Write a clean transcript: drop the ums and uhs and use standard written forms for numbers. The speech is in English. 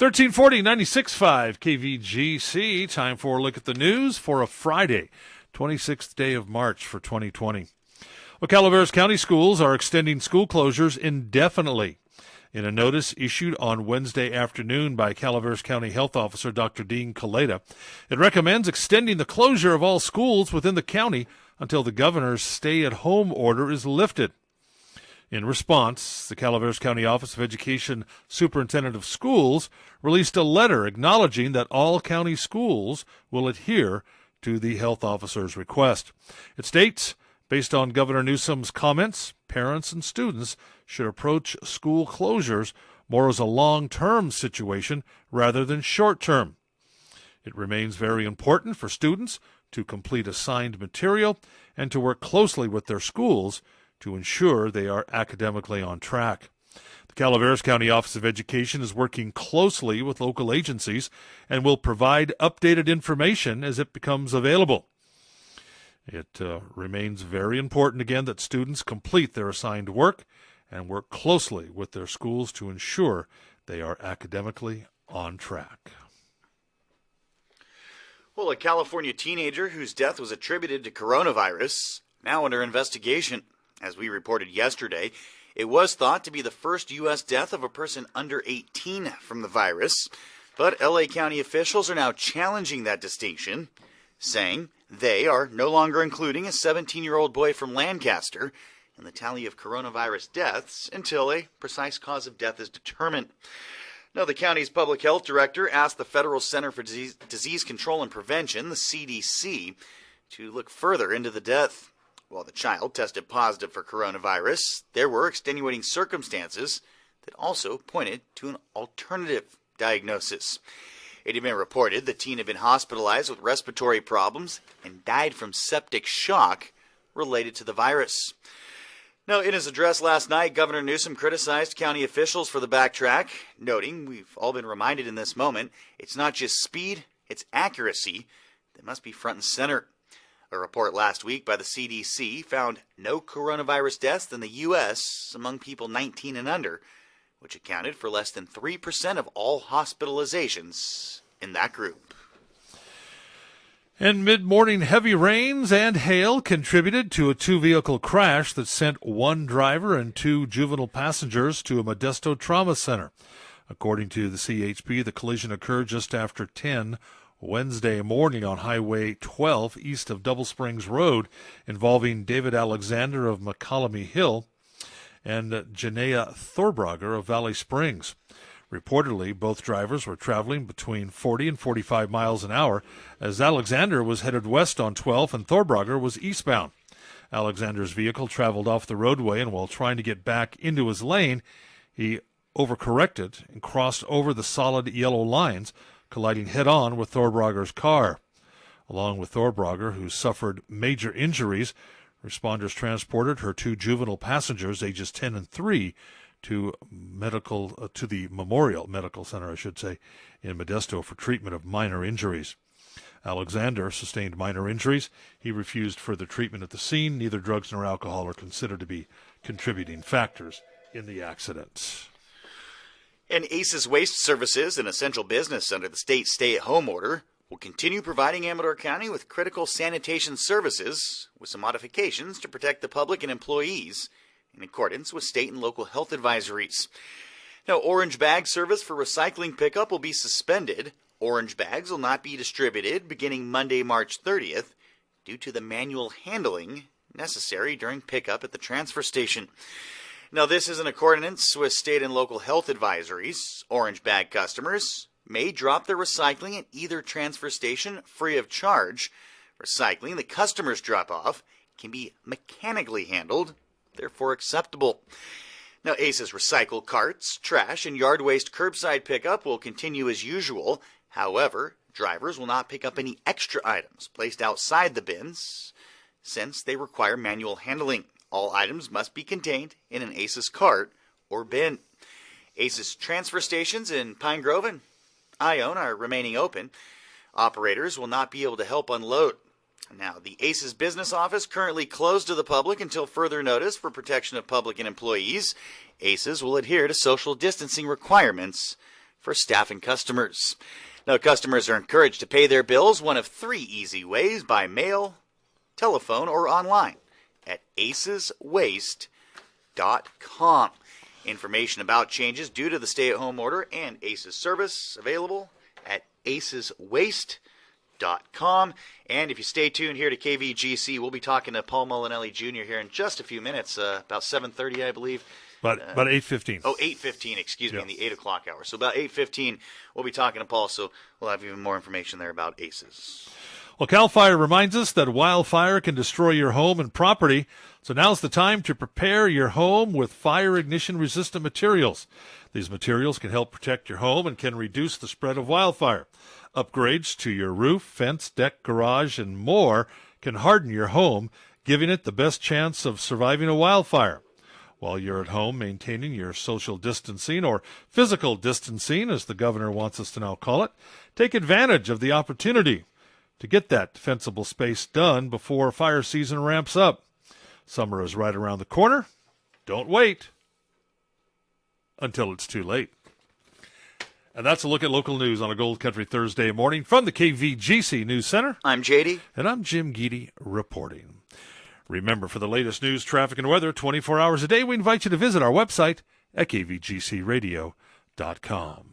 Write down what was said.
1340 96.5 KVGC. Time for a look at the news for a Friday, 26th day of March for 2020. Well, Calaveras County schools are extending school closures indefinitely. In a notice issued on Wednesday afternoon by Calaveras County Health Officer Dr. Dean Kaleda, it recommends extending the closure of all schools within the county until the governor's stay-at-home order is lifted. In response, the Calaveras County Office of Education Superintendent of Schools released a letter acknowledging that all county schools will adhere to the health officer's request. It states, based on Governor Newsom's comments, parents and students should approach school closures more as a long-term situation rather than short-term. It remains very important for students to complete assigned material and to work closely with their schools to ensure they are academically on track. The Calaveras County Office of Education is working closely with local agencies and will provide updated information as it becomes available. It remains very important, again, that students complete their assigned work and work closely with their schools to ensure they are academically on track. Well, a California teenager whose death was attributed to coronavirus, now under investigation. As we reported yesterday, it was thought to be the first U.S. death of a person under 18 from the virus, but L.A. County officials are now challenging that distinction, saying they are no longer including a 17-year-old boy from Lancaster in the tally of coronavirus deaths until a precise cause of death is determined. Now, the county's public health director asked the Federal Center for Disease Control and Prevention, the CDC, to look further into the death. While the child tested positive for coronavirus, there were extenuating circumstances that also pointed to an alternative diagnosis. It had been reported the teen had been hospitalized with respiratory problems and died from septic shock related to the virus. Now, in his address last night, Governor Newsom criticized county officials for the backtrack, noting, we've all been reminded in this moment, it's not just speed, it's accuracy that must be front and center. A report last week by the CDC found no coronavirus deaths in the U.S. among people 19 and under, which accounted for less than 3% of all hospitalizations in that group. And mid-morning heavy rains and hail contributed to a two-vehicle crash that sent one driver and two juvenile passengers to a Modesto trauma center. According to the CHP, the collision occurred just after 10 Wednesday morning on Highway 12 east of Double Springs Road, involving David Alexander of McCallamy Hill and Janaea Thorbrager of Valley Springs. Reportedly, both drivers were traveling between 40 and 45 miles an hour as Alexander was headed west on 12 and Thorbrager was eastbound. Alexander's vehicle traveled off the roadway, and while trying to get back into his lane, he overcorrected and crossed over the solid yellow lines, colliding head-on with Thorbrager's car. Along with Thorbrager, who suffered major injuries, responders transported her two juvenile passengers, ages 10 and 3, to the Memorial Medical Center, in Modesto for treatment of minor injuries. Alexander sustained minor injuries. He refused further treatment at the scene. Neither drugs nor alcohol are considered to be contributing factors in the accident. And ACES Waste Services, an essential business under the state stay-at-home order, will continue providing Amador County with critical sanitation services with some modifications to protect the public and employees in accordance with state and local health advisories. Now, orange bag service for recycling pickup will be suspended. Orange bags will not be distributed beginning Monday, March 30th, due to the manual handling necessary during pickup at the transfer station. Now, this is in accordance with state and local health advisories. Orange bag customers may drop their recycling at either transfer station free of charge. Recycling the customers drop off can be mechanically handled, therefore acceptable. Now, ACE's recycle carts, trash, and yard waste curbside pickup will continue as usual. However, drivers will not pick up any extra items placed outside the bins since they require manual handling. All items must be contained in an ACES cart or bin. ACES transfer stations in Pine Grove and Ione are remaining open. Operators will not be able to help unload. Now, the ACES business office currently closed to the public until further notice for protection of public and employees. ACES will adhere to social distancing requirements for staff and customers. Now, customers are encouraged to pay their bills one of 3 easy ways: by mail, telephone, or online at aceswaste.com. Information about changes due to the stay-at-home order and ACES service available at aceswaste.com. And if you stay tuned here to KVGC, we'll be talking to Paul Molinelli Jr. here in just a few minutes, about 7:30, I believe. About 8:15. Oh, 8:15, excuse me, in the 8 o'clock hour. So about 8:15, we'll be talking to Paul, so we'll have even more information there about ACES. Well, CalFire reminds us that wildfire can destroy your home and property, so now's the time to prepare your home with fire ignition-resistant materials. These materials can help protect your home and can reduce the spread of wildfire. Upgrades to your roof, fence, deck, garage, and more can harden your home, giving it the best chance of surviving a wildfire. While you're at home maintaining your social distancing, or physical distancing, as the governor wants us to now call it, take advantage of the opportunity to get that defensible space done before fire season ramps up. Summer is right around the corner. Don't wait until it's too late. And that's a look at local news on a Gold Country Thursday morning from the KVGC News Center. I'm JD. And I'm Jim Geedy reporting. Remember, for the latest news, traffic, and weather 24 hours a day, we invite you to visit our website at kvgcradio.com.